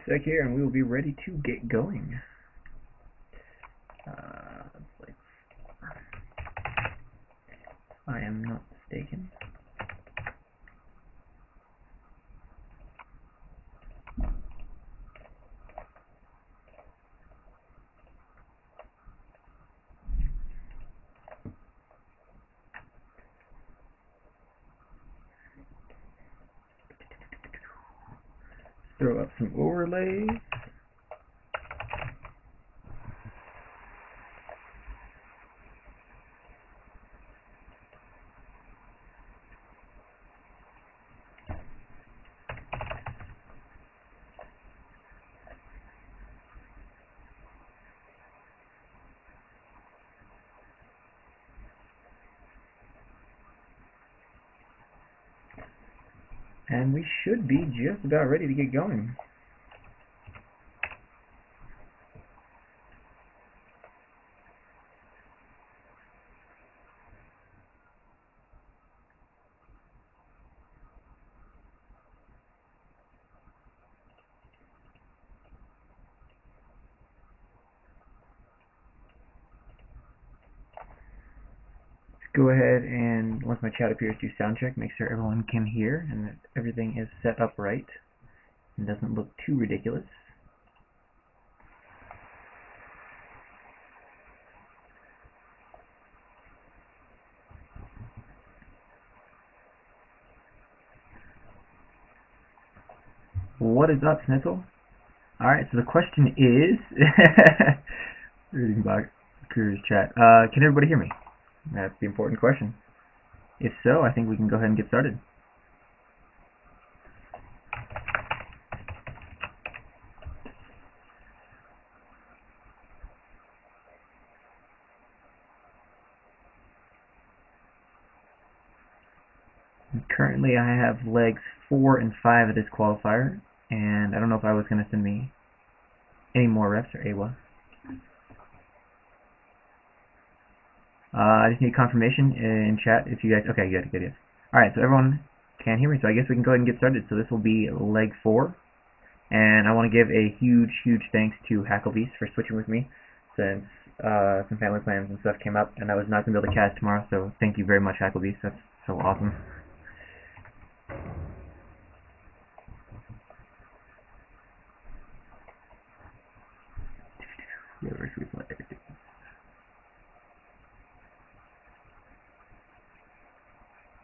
sec here and we will be ready to get going. Like, I am not mistaken. Throw up some overlays. And we should be just about ready to get going. Go ahead and, once my chat appears, do sound check, make sure everyone can hear and that everything is set up right and doesn't look too ridiculous. What is up, Snitzel? Alright, so the question is, reading back Crew's chat, can everybody hear me? That's the important question. If so, I think we can go ahead and get started. Currently I have legs 4 and 5 of this qualifier, and I don't know if I was going to send me any more reps or AWA. I just need confirmation in chat if you guys... Okay, good. Yes. Alright, so everyone can hear me, so I guess we can go ahead and get started. So this will be leg 4, and I want to give a huge thanks to Hacklebeast for switching with me, since some family plans and stuff came up, and I was not going to be able to cast tomorrow, so thank you very much, Hacklebeast. That's so awesome.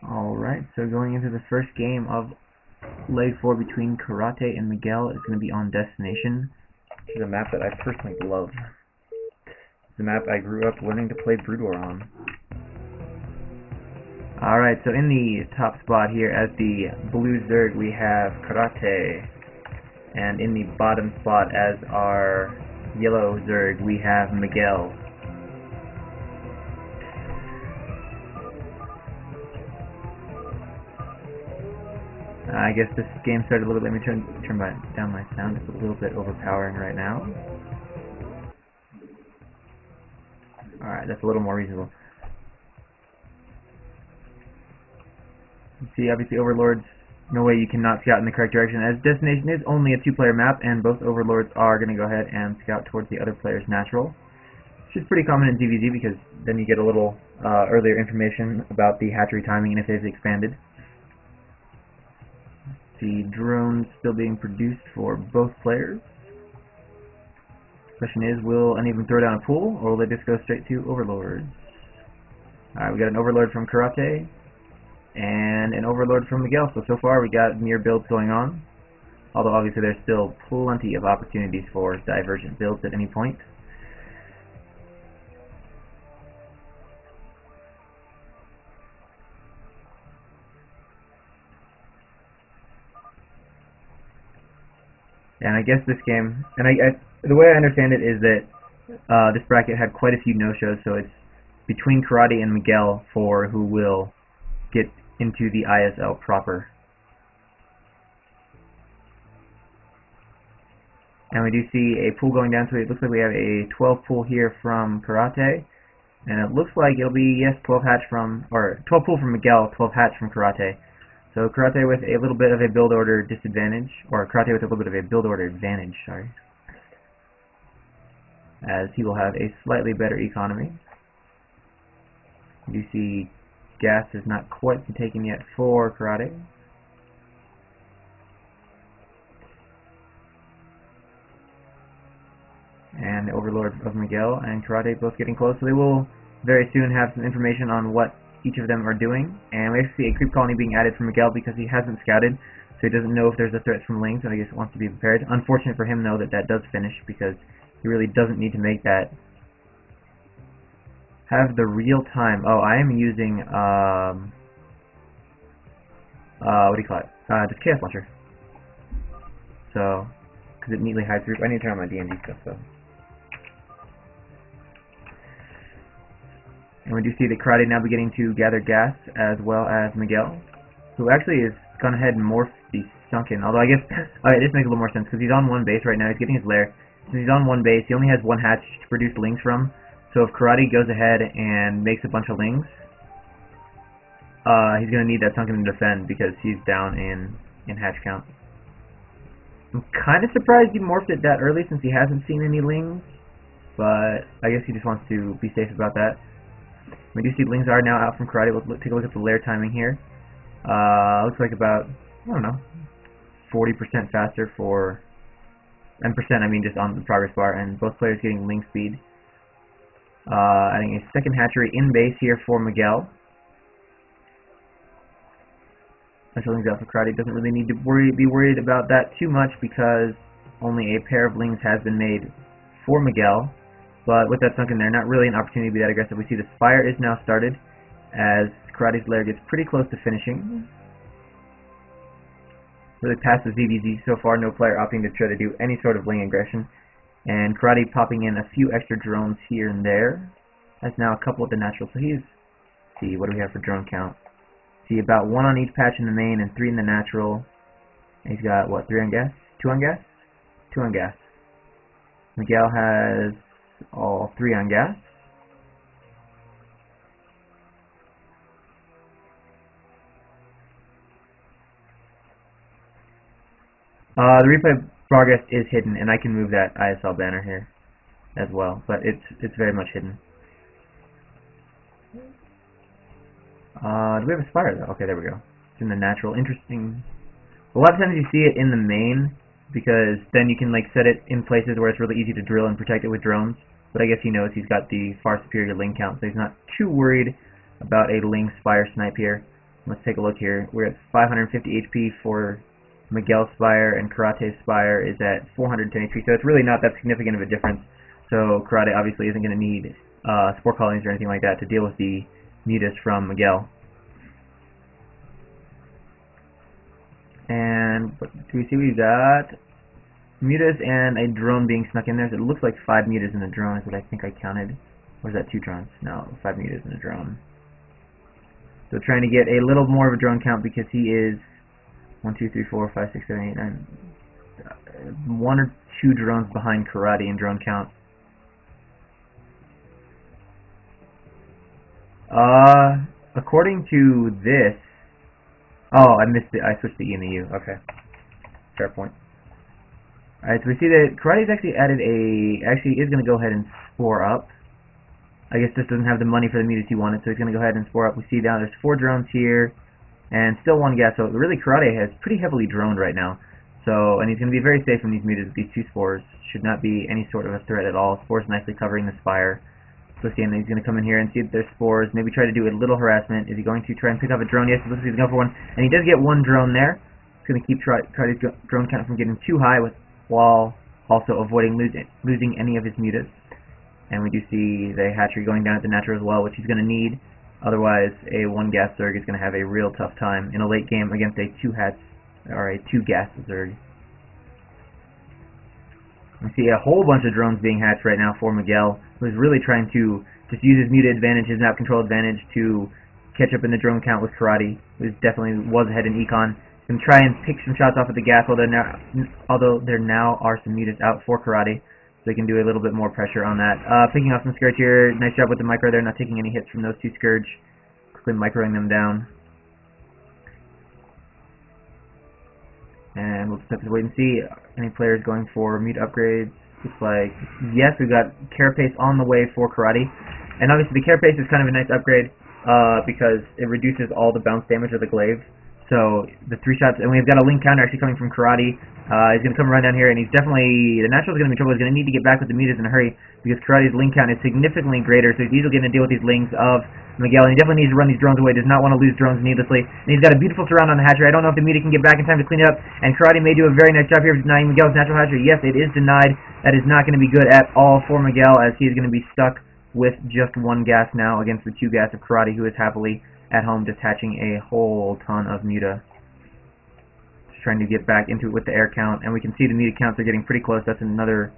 Alright, so going into the first game of leg 4 between Karate and Miguel is going to be on Destination. This is a map that I personally love. It's a map I grew up learning to play Brood War on. Alright, so in the top spot here as the blue Zerg we have Karate, and in the bottom spot as our yellow Zerg we have Miguel. I guess this game started a little bit. Let me turn down my sound. It's a little bit overpowering right now. Alright, that's a little more reasonable. You see, obviously Overlords, no way you cannot scout in the correct direction, as Destination is only a 2-player map, and both Overlords are going to go ahead and scout towards the other player's natural. Which is pretty common in DBZ, because then you get a little earlier information about the hatchery timing and if they've expanded. The drones still being produced for both players. Question is, will any of them throw down a pool, or will they just go straight to Overlords? Alright, we got an Overlord from Karate, and an Overlord from Miguel. So far we got near builds going on, although obviously there's still plenty of opportunities for divergent builds at any point. And I guess this game, and the way I understand it is that this bracket had quite a few no-shows, so it's between Karate and Miguel for who will get into the ISL proper. And we do see a pool going down, so it looks like we have a 12 pool here from Karate, and it looks like it'll be, yes, 12 hatch from, or 12 pool from Miguel, 12 hatch from Karate. So Karate with a little bit of a build order disadvantage, or Karate with a little bit of a build order advantage, sorry. As he will have a slightly better economy. You see gas has not quite been taken yet for Karate. And the Overlord of Miguel and Karate both getting close, so they will very soon have some information on what each of them are doing. And we actually see a creep colony being added for Miguel because he hasn't scouted, so he doesn't know if there's a threat from Lings, and I guess wants to be prepared. Unfortunate for him though that that does finish, because he really doesn't need to make that. Have the real time. Oh, I am using what do you call it? Just Chaos Launcher. So, because it neatly hides group. I need to turn on my D&D stuff though. And we do see that Karate now beginning to gather gas, as well as Miguel, who actually has gone ahead and morphed the Sunken. Although I guess this makes a little more sense because he's on one base right now. He's getting his lair. Since he's on one base, he only has one hatch to produce lings from. So if Karate goes ahead and makes a bunch of lings, he's going to need that Sunken to defend because he's down in hatch count. I'm kind of surprised he morphed it that early since he hasn't seen any lings, but I guess he just wants to be safe about that. We do see lings are now out from Karate. Let's take a look at the lair timing here. Looks like about, I don't know, 40% faster for, and percent I mean just on the progress bar, and both players getting ling speed. Adding a second hatchery in base here for Miguel. Special lings out for Karate. Doesn't really need to be worried about that too much because only a pair of lings has been made for Miguel. But with that Sunken there, not really an opportunity to be that aggressive. We see the Spire is now started as Karate's lair gets pretty close to finishing. Really past the ZVZ so far, no player opting to try to do any sort of ling aggression. And Karate popping in a few extra drones here and there. That's now a couple of the natural. So he's, see, what do we have for drone count? See, about 1 on each patch in the main and 3 in the natural. And he's got, what, 3 on gas? 2 on gas? 2 on gas. Miguel has all 3 on gas. The replay progress is hidden, and I can move that ISL banner here as well, but it's very much hidden. Do we have a Spire though? Okay, there we go. It's in the natural. Interesting. A lot of times you see it in the main, because then you can like set it in places where it's really easy to drill and protect it with drones. But I guess he knows he's got the far superior ling count, so he's not too worried about a ling Spire snipe here. Let's take a look here. We're at 550 HP for Miguel's Spire, and Karate's Spire is at 410 HP, so it's really not that significant of a difference. So Karate obviously isn't going to need spore colonies or anything like that to deal with the mutas from Miguel. And what do we see? We've got mutas and a drone being snuck in there. So it looks like 5 mutas in the drone is what I think I counted. Or is that 2 drones? No, 5 mutas in the drone. So trying to get a little more of a drone count because he is 1, 2, 3, 4, 5, 6, 7, 8, 9. 1 or 2 drones behind Karate in drone count. According to this, oh, I missed it. I switched the E and the U. Okay, fair point. Alright, so we see that Karate's actually added actually is going to go ahead and spore up. I guess this doesn't have the money for the mutas he wanted, so he's going to go ahead and spore up. We see down there's 4 drones here, and still 1 gas, so really Karate has pretty heavily droned right now. So, and he's going to be very safe from these mutas. These 2 spores should not be any sort of a threat at all. Spores nicely covering the Spire. So seeing that he's going to come in here and see if there's spores, maybe try to do a little harassment. Is he going to try and pick up a drone? Yes, it looks like he's going for one, and he does get 1 drone there. He's going to keep Karate's drone count from getting too high, while also avoiding losing any of his mutas. And we do see the hatchery going down at the natural as well, which he's going to need. Otherwise, a 1 gas Zerg is going to have a real tough time in a late game against a 2 gas Zerg. We see a whole bunch of drones being hatched right now for Miguel, who's really trying to just use his muta advantage, his map control advantage to catch up in the drone count with Karate, who definitely was ahead in econ. He's going to try and pick some shots off at the gas, although there now are some mutas out for Karate, so he can do a little bit more pressure on that. Picking off some Scourge here. Nice job with the micro there, not taking any hits from those 2 Scourge. Quickly microing them down. And we'll just have to wait and see. Any players going for mute upgrades? Looks like, yes, we've got Carapace on the way for Karate. And obviously the Carapace is kind of a nice upgrade because it reduces all the bounce damage of the glaive. So the 3 shots, and we've got a link counter actually coming from Karate. He's going to come right down here, and he's definitely, the Natural's going to be in trouble. He's going to need to get back with the mutas in a hurry because Karate's link count is significantly greater, so he's easily going to deal with these lings of Miguel, and he definitely needs to run these drones away. Does not want to lose drones needlessly. And he's got a beautiful surround on the hatchery. I don't know if the muta can get back in time to clean it up, and Karate may do a very nice job here of denying Miguel's natural hatchery. Yes, it is denied. That is not going to be good at all for Miguel, as he is going to be stuck with just 1 gas now against the 2 gas of Karate, who is happily at home just hatching a whole ton of muta. Just trying to get back into it with the air count, and we can see the muta counts are getting pretty close. That's another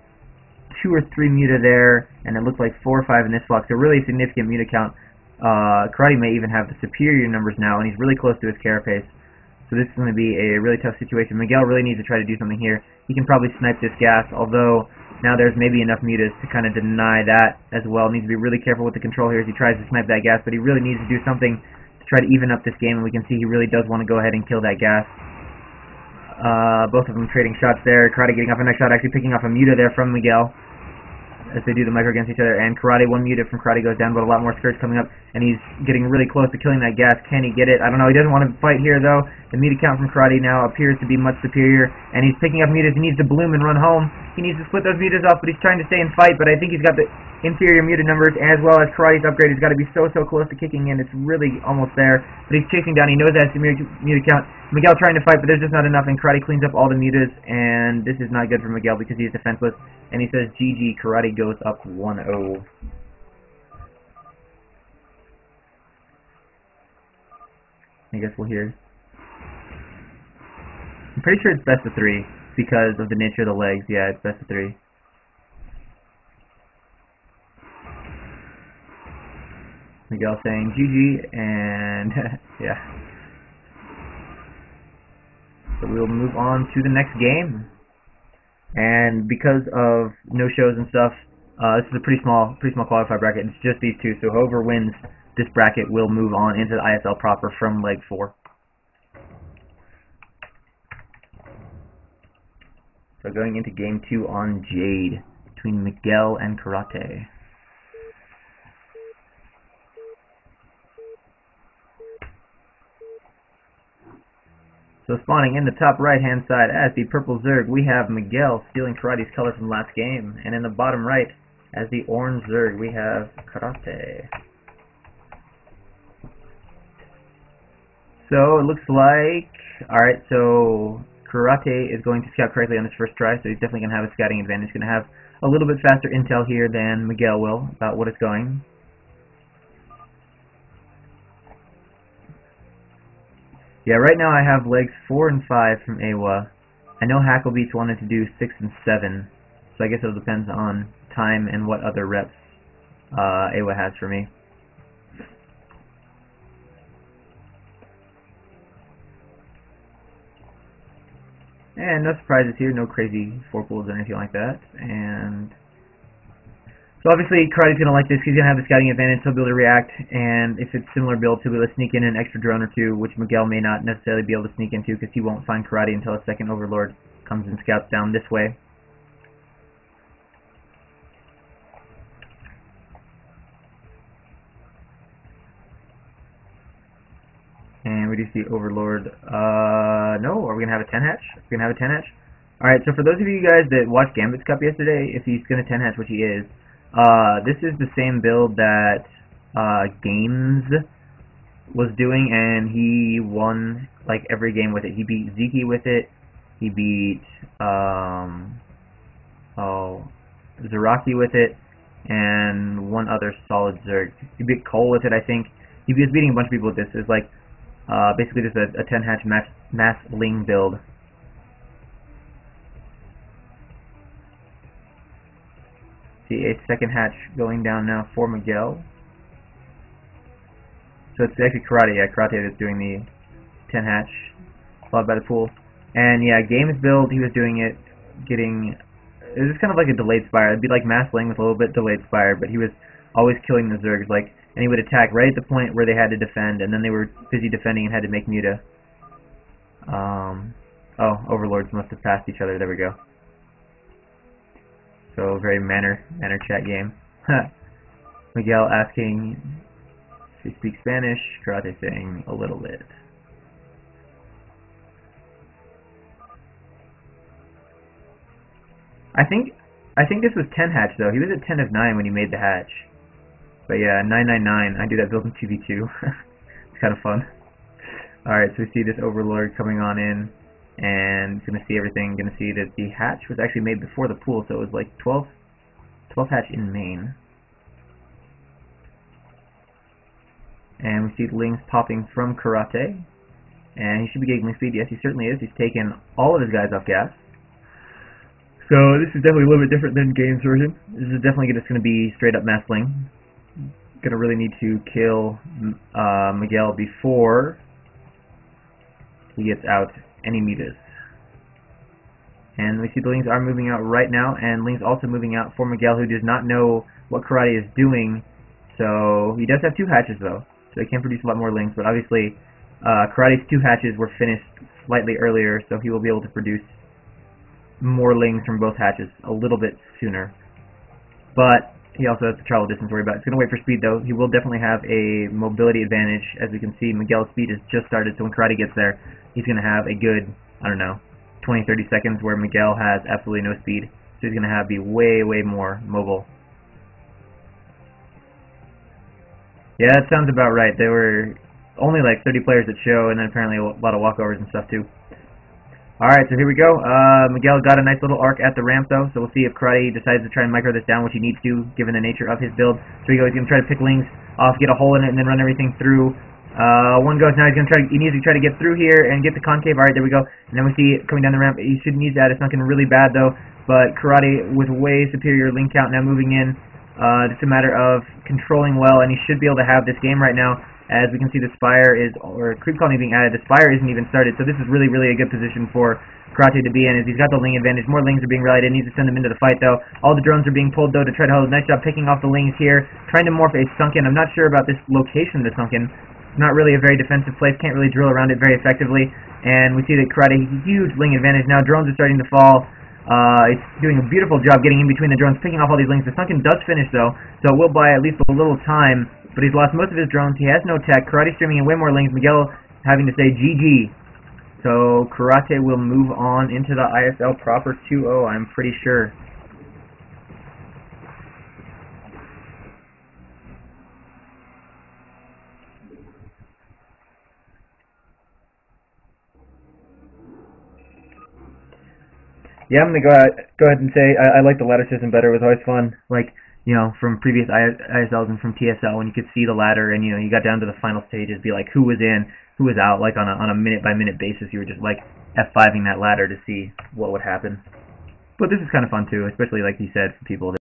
2 or 3 muta there, and it looks like 4 or 5 in this flock, so really significant muta count. Karate may even have the superior numbers now, and he's really close to his carapace. So this is going to be a really tough situation. Miguel really needs to try to do something here. He can probably snipe this gas, although now there's maybe enough mutas to kind of deny that as well. Needs to be really careful with the control here as he tries to snipe that gas, but he really needs to do something to try to even up this game, and we can see he really does want to go ahead and kill that gas. Both of them trading shots there. Karate getting off a nice shot, actually picking off a muta there from Miguel as they do the micro against each other, and Karate, 1 muta from Karate goes down, but a lot more skirts coming up, and he's getting really close to killing that gas. Can he get it? I don't know. He doesn't want to fight here, though. The muta count from Karate now appears to be much superior, and he's picking up mutas. He needs to bloom and run home. He needs to split those mutas off, but he's trying to stay and fight, but I think he's got the inferior muta numbers, as well as Karate's upgrade has got to be so close to kicking in. It's really almost there, but he's chasing down. He knows that's the muta count. Miguel trying to fight, but there's just not enough, and Karate cleans up all the mutas, and this is not good for Miguel because he's defenseless, and he says GG. Karate goes up 1-0. I guess we'll hear. I'm pretty sure it's best of 3 because of the nature of the legs. Yeah, it's best of 3. Miguel saying GG, and yeah. So we'll move on to the next game. And because of no-shows and stuff, this is a pretty small qualifier bracket. It's just these 2, so whoever wins this bracket will move on into the ISL proper from leg 4. So going into game 2 on Jade between Miguel and Karate. So spawning in the top right-hand side as the purple Zerg, we have Miguel stealing Karate's color from last game. And in the bottom right, as the orange Zerg, we have Karate. So it looks like, alright, so Karate is going to scout correctly on his first try, so he's definitely going to have a scouting advantage. He's going to have a little bit faster intel here than Miguel will about what it's going. Yeah, right now I have legs 4 and 5 from Awa. I know Hacklebeats wanted to do 6 and 7, so I guess it depends on time and what other reps Awa has for me. And no surprises here, no crazy 4 pools or anything like that. And so obviously Karate's going to like this. He's going to have the scouting advantage, so he'll be able to react, and if it's similar build, he'll be able to sneak in an extra drone or 2, which Miguel may not necessarily be able to sneak into because he won't find Karate until a second Overlord comes and scouts down this way. And we do see Overlord. No, are we going to have a 10 hatch? We're going to have a 10 hatch? Alright, so for those of you guys that watched Gambit's Cup yesterday, if he's going to 10 hatch, which he is, this is the same build that Games was doing, and he won like every game with it. He beat Ziki with it. He beat Zaraki with it, and one other solid Zerg. He beat Cole with it, I think. He was beating a bunch of people with this. It's like basically just a 10 hatch mass Ling build. See a second hatch going down now for Miguel. So it's actually Karate. Yeah, Karate that's doing the 10 hatch, followed by the pool. And yeah, Games build, he was doing it, getting, it was kind of like a delayed spire. It'd be like Mass Ling with a little bit delayed spire, but he was always killing the Zergs, like, and he would attack right at the point where they had to defend, and then they were busy defending and had to make muta. Oh, overlords must have passed each other. There we go. So very manner chat game. Miguel asking if he speaks Spanish. Karate saying a little bit. I think this was 10 hatch though. He was at 10 of 9 when he made the hatch. But yeah, 999. I do that build in 2v2. It's kind of fun. Alright, so we see this overlord coming on in, and it's gonna see everything. Gonna see that the hatch was actually made before the pool, so it was like 12 hatch in main. And we see the Lings popping from Karate, and he should be getting Ling speed. Yes, he certainly is. He's taken all of his guys off gas. So this is definitely a little bit different than Games version. This is definitely just going to be straight up mass Ling. Gonna really need to kill Miguel before he gets out any meters. And we see the Lings are moving out right now, and Lings also moving out for Miguel, who does not know what Karate is doing. So he does have 2 hatches though, so he can produce a lot more Lings, but obviously Karate's 2 hatches were finished slightly earlier, so he will be able to produce more Lings from both hatches a little bit sooner. But he also has the travel distance to worry about. It's going to wait for speed though. He will definitely have a mobility advantage. As we can see, Miguel's speed has just started, so when Karate gets there, he's going to have a good, I don't know, 20-30 seconds where Miguel has absolutely no speed. So he's going to be way more mobile. Yeah, that sounds about right. There were only like 30 players at show, and then apparently a lot of walkovers and stuff too. Alright, so here we go. Miguel got a nice little arc at the ramp though, so we'll see if Karate decides to try and micro this down, which he needs to, given the nature of his build. So he's going to try to pick Lings off, get a hole in it, and then run everything through. One goes now, he needs to try to get through here and get the concave. Alright, there we go. And then we see it coming down the ramp. He should need that. It's not getting really bad though, but Karate with way superior Ling count now moving in. It's a matter of controlling well, and he should be able to have this game right now. As we can see, the Spire is, or Creep Colony being added, the Spire isn't even started, so this is really a good position for Karate to be in, as he's got the Ling advantage. More Lings are being rallied in, needs to send them into the fight, though. All the drones are being pulled, though, to try to hold a nice job picking off the Lings here, trying to morph a Sunken. I'm not sure about this location of the Sunken. It's not really a very defensive place, can't really drill around it very effectively, and we see that Karate, huge Ling advantage. Now drones are starting to fall. It's doing a beautiful job getting in between the drones, picking off all these Lings. The Sunken does finish, though, so it will buy at least a little time. But he's lost most of his drones. He has no tech. Karate streaming in way more Lings. Miguel having to say GG. So Karate will move on into the ISL proper 2-0, I'm pretty sure. Yeah, I'm going to go ahead and say I like the ladder system better. It was always fun. Like, you know, from previous ISLs and from TSL, when you could see the ladder and, you know, you got down to the final stages, be like who was in, who was out, like on a minute-by-minute basis. You were just like F5ing that ladder to see what would happen. But this is kind of fun too, especially like you said, for people that